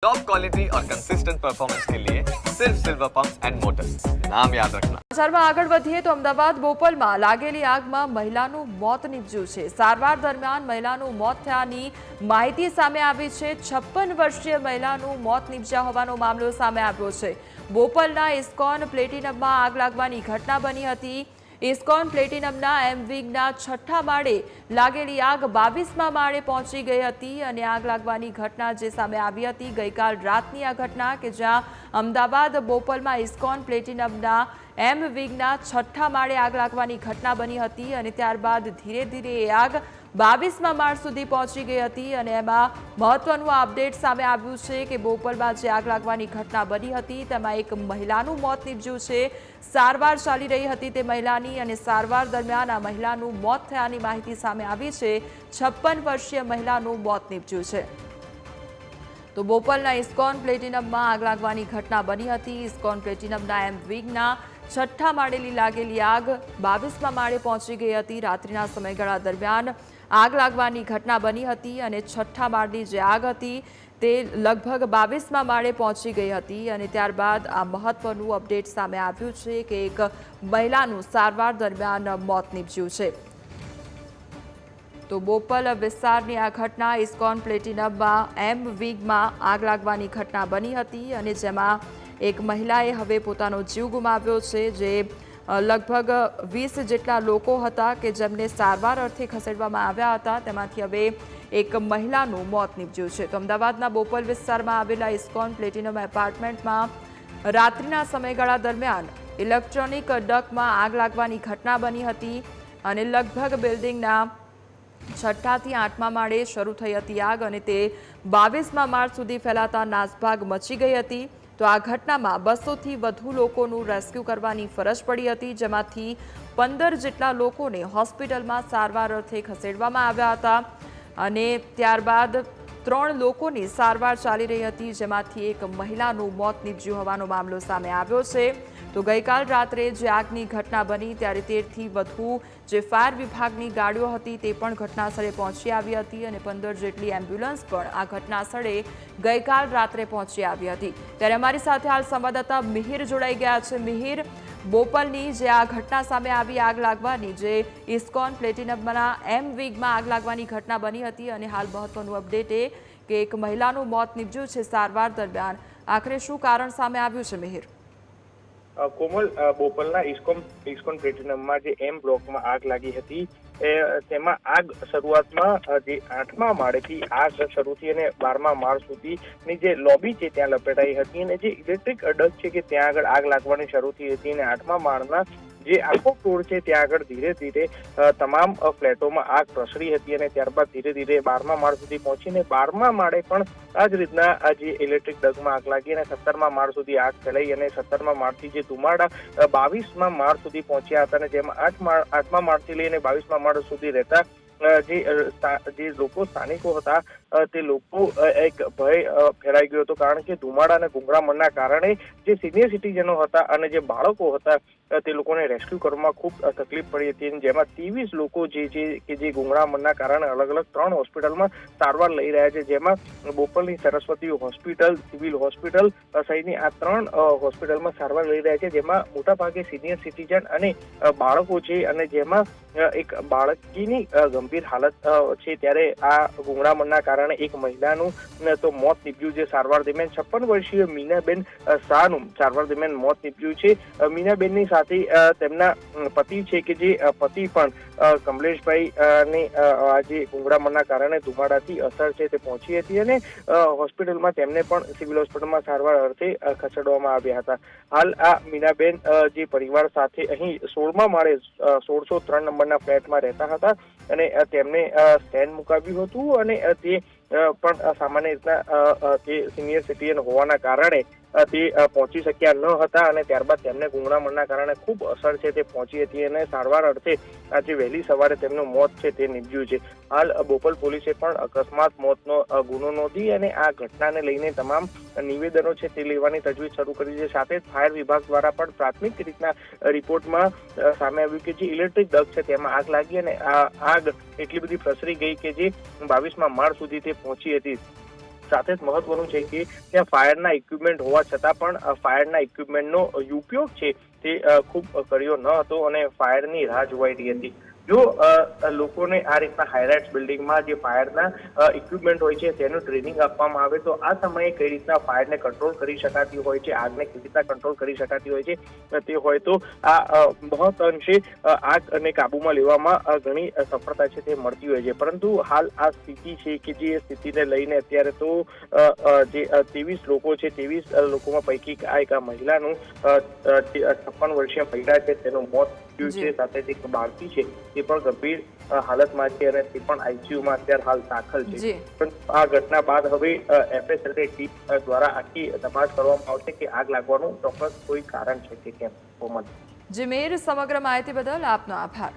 Top quality और consistent performance के लिए सिर्फ सिल्वर पंप्स एंड मोटर्स, नाम याद रखना। સમાચારમાં આગળ વધીએ તો અમદાવાદ બોપલમાં લાગેલી આગમાં મહિલાનું મોત નીપજ્યું છે। સારવાર દરમિયાન મહિલાનું મોત થયાની માહિતી સામે આવી છે। 56 વર્ષીય મહિલાનું મોત નીપજ્યા હોવાનો મામલો સામે આવ્યો છે। બોપલના ઇસ્કોન પ્લેટિનમમાં આગ લાગવાની ઘટના બની હતી। ઇસ્કોન પ્લેટિનમના એમ વિંગના 6થા માળે લાગેલી આગ 22મા માળે પહોંચી ગઈ હતી અને આગ લાગવાની ઘટના જે સામે આવી હતી ગઈકાલ રાતની આ ઘટના કે જ્યાં અમદાવાદ બોપલમાં ઇસ્કોન પ્લેટિનમના એમ વિંગના 6થા માળે આગ લાગવાની ઘટના બની હતી અને ત્યારબાદ ધીરે ધીરે એ આગ 22મા માળ સુધી પહોંચી ગઈ હતી અને એમાં મહત્વનું અપડેટ સામે આવ્યું છે કે બોપલમાં જે આગ લાગવાની ઘટના બની હતી તેમાં એક મહિલાનું મોત નીપજ્યું છે। સારવાર ચાલી રહી હતી તે મહિલાની અને સારવાર દરમિયાન આ મહિલાનું મોત થયાની માહિતી સામે આવી છે। 56 વર્ષીય મહિલાનું મોત નીપજ્યું છે। તો બોપલના ઇસ્કોન પ્લેટિનમમાં આગ લાગવાની ઘટના બની હતી। ઇસ્કોન પ્લેટિનમના એમ વિંગના 6થા માળેલી લાગેલી આગ 22મા માળે પહોંચી ગઈ હતી। રાત્રિના સમયગાળા દરમિયાન આગ લાગવાની ઘટના બની હતી અને 6થા માળની જે આગ હતી તે લગભગ 22મા માળે પહોંચી ગઈ હતી અને ત્યારબાદ આ મહત્વનું અપડેટ સામે આવ્યું છે કે એક મહિલાનું સારવાર દરમિયાન મોત નીપજ્યું છે। તો બોપલ વિસ્તારની આ ઘટના ઇસ્કોન પ્લેટિનમમાં એમ વિંગમાં આગ લાગવાની ઘટના બની હતી અને જેમાં એક મહિલાએ હવે પોતાનો જીવ ગુમાવ્યો છે। જે લગભગ 20 જેટલા લોકો હતા કે જેમને સારવાર અર્થે ખસેડવામાં આવ્યા હતા તેમાંથી હવે એક મહિલાનું મોત નીપજ્યું છે। તો અમદાવાદના બોપલ વિસ્તારમાં આવેલા ઇસ્કોન પ્લેટિનમ એપાર્ટમેન્ટમાં રાત્રિના સમયગાળા દરમિયાન ઇલેક્ટ્રોનિક ડક્ટમાં આગ લાગવાની ઘટના બની હતી અને લગભગ બિલ્ડિંગના 6થા થી 8મા માળે શરૂ થઈ હતી આગ અને તે 22મા માળ સુધી ફેલાતા નાસભાગ મચી ગઈ હતી। તો આ ઘટનામાં 200થી વધુ લોકોનું રેસ્ક્યુ કરવાની ફરજ પડી હતી જેમાંથી 15 જેટલા લોકોને હોસ્પિટલમાં સારવાર અર્થે ખસેડવામાં આવ્યા હતા અને ત્યારબાદ 3 લોકોની સારવાર ચાલી રહી હતી જેમાંથી એક મહિલાનું મોત નીપજ્યું હોવાનો મામલો સામે આવ્યો છે। તો ગઈકાલ રાત્રે જે આગની ઘટના બની ત્યારે 13થી વધુ જે ફાયર વિભાગની ગાડીઓ હતી તે પણ ઘટનાસ્થળે પહોંચી આવી હતી અને 15 જેટલી એમ્બ્યુલન્સ પણ આ ઘટનાસ્થળે ગઈકાલ રાત્રે પહોંચી આવી હતી। ત્યારે અમારી સાથે હાલ સંવાદદાતા મિહિર જોડાઈ ગયા છે। મિહિર, બોપલની જે આ ઘટના સામે આવી આગ લાગવાની જે ઇસ્કોન પ્લેટિનમના એમ વિંગમાં આગ લાગવાની ઘટના બની હતી અને હાલ મહત્વનું અપડેટ એ કે એક મહિલાનું મોત નીપજ્યું છે સારવાર દરમિયાન। આખરે શું કારણ સામે આવ્યું છે મિહિર? કોમલ, બોપલના ઇસ્કોન પ્લેટિનમમાં જે એમ બ્લોકમાં આગ લાગી હતી તેમાં આગ શરૂઆતમાં જે 8મા માળેથી આગ શરૂ થઈ અને 12મા માળ સુધીની જે લોબી છે ત્યાં લપેટાઈ હતી અને જે ઇલેક્ટ્રિક ડક્ટ છે કે ત્યાં આગળ આગ લાગવાની શરૂ થઈ હતી અને 8મા માળના જે આખો ફ્લોર છે ત્યાં આગળ ધીરે ધીરે તમામ ફ્લેટોમાં આગ પ્રસરી હતી અને ત્યારબાદ ધીરે ધીરે 12મા માળ સુધી પહોંચીને 12મા માળે પણ આ જ રીતના જે ઇલેક્ટ્રિક ડગમાં આગ લાગી અને 17મા માળ સુધી આગ ફેલાઈ અને 17મા માળથી જે ધુમાડા 22મા માળ સુધી પહોંચ્યા હતા અને જેમાં 8મા માળથી લઈને 22મા માળ સુધી રહેતા જે લોકો સ્થાનિકો હતા તે લોકો એક ભય ફેલાઈ ગયો હતો કારણ કે ધુમાડા અને ગુંગળામણના કારણે જે સિનિયર સિટીઝનો હતા અને જે બાળકો હતા તે લોકોને રેસ્ક્યુ કરવામાં ખૂબ તકલીફ પડી હતી જેમાં 23 લોકો જે ગુંગળામણના કારણે અલગ અલગ 3 હોસ્પિટલમાં સારવાર લઈ રહ્યા છે જેમાં બોપલની સરસ્વતી હોસ્પિટલ, સિવિલ હોસ્પિટલ સહિતની આ 3 હોસ્પિટલમાં સારવાર લઈ રહ્યા છે જેમાં મોટાભાગે સિનિયર સિટીઝન અને બાળકો છે અને જેમાં એક બાળકીની ગંભીર હાલત છે। ત્યારે આ ગુંગળામણના કારણે એક મહિલાનું તો મોત નીપજ્યું છે સારવાર દરમિયાન। 56 વર્ષીય મીનાબેન શાહનું સારવાર દરમિયાન મોત નીપજ્યું છે। મીનાબેનની સાથે તેમના પતિ છે કે જે પતિ પણ કમલેશભાઈ ને આજે ગુંગળામણના કારણે ધુમાડાથી અસર છે તે પહોંચી હતી અને હોસ્પિટલમાં તેમને પણ સિવિલ હોસ્પિટલમાં સારવાર અર્થે ખસેડવામાં આવ્યા હતા। હાલ આ મીનાબેન જે પરિવાર સાથે અહીં 16મા માળે 1603 નંબરના ફ્લેટમાં રહેતા હતા અને તેમને સ્ટેન્ડ મુકાવ્યું હતું અને તે પણ સામાન્ય રીતના તે સિનિયર સિટીઝન હોવાના કારણે તે પહોંચી શક્યા ન હતા અને ત્યારબાદ તેમને ગુંગળામણના કારણે ખૂબ અસર છે તે પહોંચી હતી અને સારવાર અર્થે આજે વહેલી સવારે તેમનું મોત છે તે નીપજ્યું છે। હાલ બોપલ પોલીસે પણ અકસ્માત મોતનો ગુનો નોંધી અને આ ઘટનાને લઈને તમામ નિવેદનો છે તે લેવાની તજવીજ શરૂ કરી છે। સાથે જ ફાયર વિભાગ દ્વારા પણ પ્રાથમિક રીતના રિપોર્ટમાં સામે આવ્યું કે જે ઇલેક્ટ્રિક ડક્ટ છે તેમાં આગ લાગી અને આ આગ એટલી બધી પ્રસરી ગઈ કે જે 22મા માળ સુધી તે પહોંચી હતી। સાથે જ મહત્વનું છે કે ત્યાં ફાયરના ઇક્વિપમેન્ટ હોવા છતાં પણ ફાયરના ઇક્વિપમેન્ટનો ઉપયોગ છે તે ખૂબ કર્યો ન હતો અને ફાયરની રાહ જોવાઈ રહી હતી. જો લોકોને આ રીતના હાઈરાઇટ્સ બિલ્ડિંગમાં જે ફાયરના ઇક્વિપમેન્ટ હોય છે તેનું ટ્રેનિંગ આપવામાં આવે તો આ સમયે કઈ રીતના ફાયરને કંટ્રોલ કરી શકાતી હોય છે, આગને કેવી રીતના કંટ્રોલ કરી શકાતી હોય છે, તે હોય તો આ મહત્વંશે આગને કાબૂમાં લેવામાં ઘણી સફળતા છે તે મળતી હોય છે. પરંતુ હાલ આ સ્થિતિ છે કે જે સ્થિતિને લઈને અત્યારે તો જે 23 લોકો છે 23 લોકોમાં પૈકી એક મહિલાનું 56 વર્ષીય મહિલા છે તેનું મોત થયું છે, સાથે એક બાળકી છે તે પણ ગંભીર હાલતમાં છે અને તે પણ આઈસીયુમાં અત્યારે હાલ દાખલ છે. પરંતુ આ ઘટના બાદ હવે FSLA ટીમ દ્વારા આખી તપાસ કરવામાં આવશે કે આગ લાગવાનું ચોક્કસ કોઈ કારણ છે કે કેમ. જી મેર, સમગ્ર માહિતી બદલ આપનો આભાર.